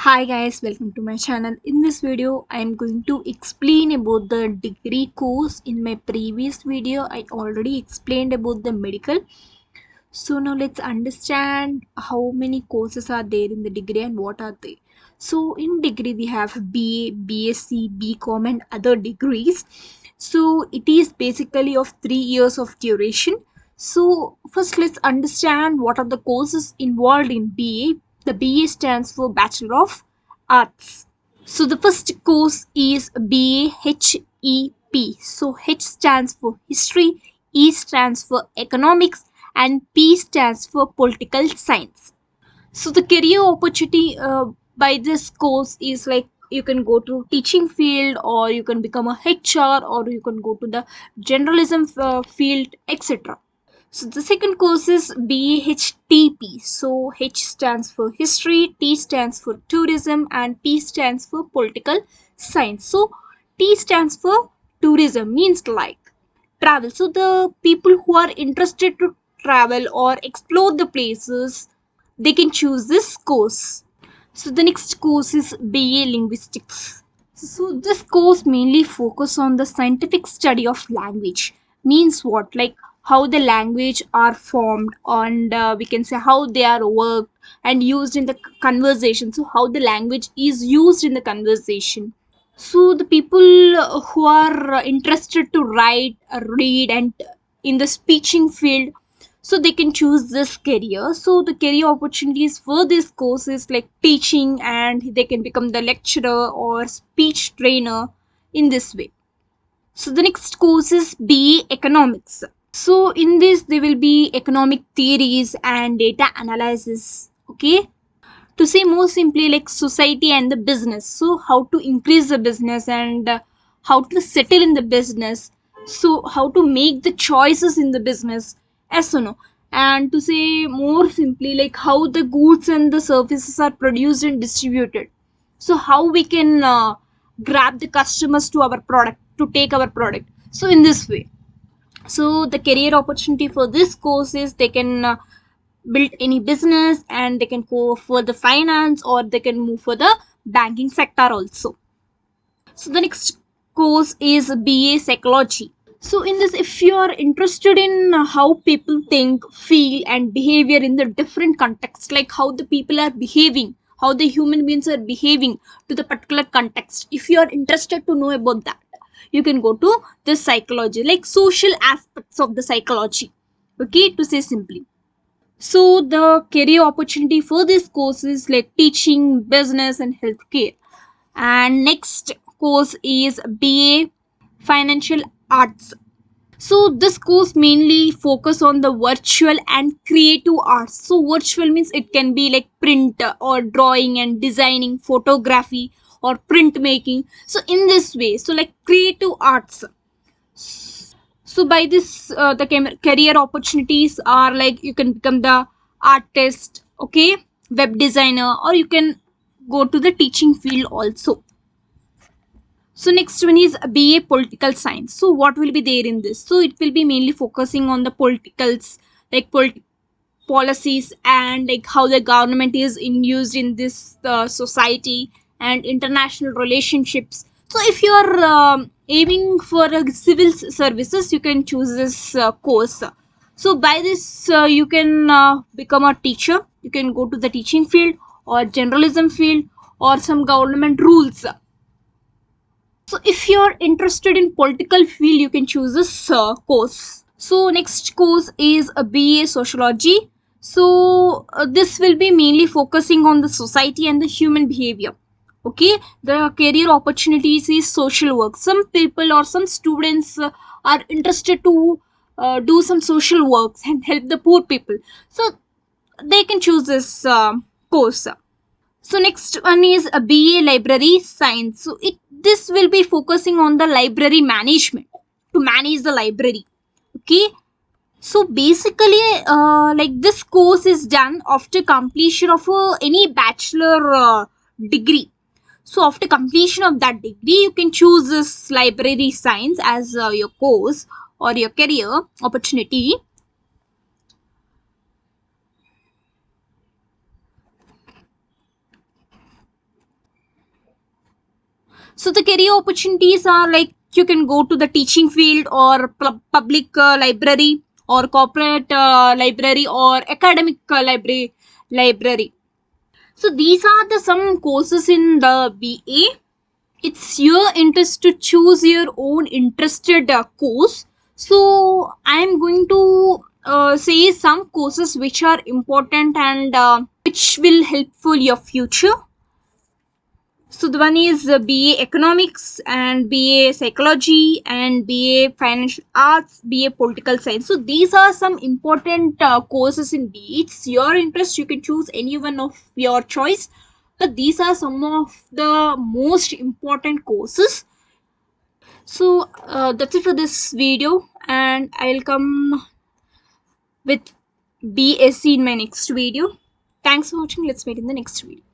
Hi guys, welcome to my channel. In this video, I am going to explain about the degree course. In my previous video, I already explained about the medical. So now let's understand how many courses are there in the degree and what are they. So in degree, we have BA, BSc, BCom and other degrees. So it is basically of 3 years of duration. So first let's understand what are the courses involved in BA. The BA stands for Bachelor of Arts. So the first course is BAHEP. So H stands for History, E stands for Economics, and P stands for Political Science. So the career opportunity by this course is like you can go to teaching field, or you can become a HR, or you can go to the journalism field, etc. So the second course is BHTP. So H stands for History, T stands for Tourism, and P stands for Political Science. So T stands for Tourism, means like travel. So the people who are interested to travel or explore the places, they can choose this course. So the next course is BA Linguistics. So this course mainly focus on the scientific study of language. Means what? Like how the language are formed, and we can say how they are worked and used in the conversation. So how the language is used in the conversation. So the people who are interested to write, read, and in the speaking field, so they can choose this career. So the career opportunities for this course is like teaching, and they can become the lecturer or speech trainer in this way. So the next course is BA Economics. So in this there will be economic theories and data analysis. Okay, to say more simply, like society and the business. So how to increase the business, and how to settle in the business. So how to make the choices in the business, yes or no. And to say more simply, like how the goods and the services are produced and distributed. So how we can grab the customers to our product, to take our product. So in this way, so the career opportunity for this course is they can build any business, and they can go for the finance, or they can move for the banking sector also. So the next course is BA Psychology. So in this, if you are interested in how people think, feel and behavior in the different contexts, like how the people are behaving, how the human beings are behaving to the particular context, if you are interested to know about that, you can go to the psychology, like social aspects of the psychology. Okay, to say simply. So the career opportunity for this course is like teaching, business and healthcare. And next course is BA Financial Arts. So this course mainly focus on the virtual and creative arts. So virtual means it can be like print or drawing and designing, photography or printmaking. So in this way, so like creative arts. So by this the career opportunities are like you can become the artist, okay, web designer, or you can go to the teaching field also. So next one is BA Political Science. So what will be there in this? So it will be mainly focusing on the politicals, like policies, and like how the government is in used in this society, and international relationships. So if you are aiming for civil services, you can choose this course. So by this you can become a teacher, you can go to the teaching field or journalism field or some government rules. So if you're interested in political field, you can choose this course. So next course is a BA Sociology. So this will be mainly focusing on the society and the human behavior. Okay, the career opportunities is social work. Some people or some students are interested to do some social works and help the poor people. So they can choose this course. So next one is a BA Library Science. So it this will be focusing on the library management, to manage the library. Okay. So basically, like this course is done after completion of any bachelor degree. So after completion of that degree, you can choose this library science as your course or your career opportunity. So the career opportunities are like you can go to the teaching field or public library or corporate library or academic library. So these are the some courses in the BA. It's your interest to choose your own interested course. So I am going to say some courses which are important and which will help for your future. So the one is BA Economics and BA Psychology and BA Financial Arts, BA Political Science. So these are some important courses in BA. It's your interest. You can choose any one of your choice. But these are some of the most important courses. So that's it for this video, and I'll come with BSc in my next video. Thanks for watching. Let's meet in the next video.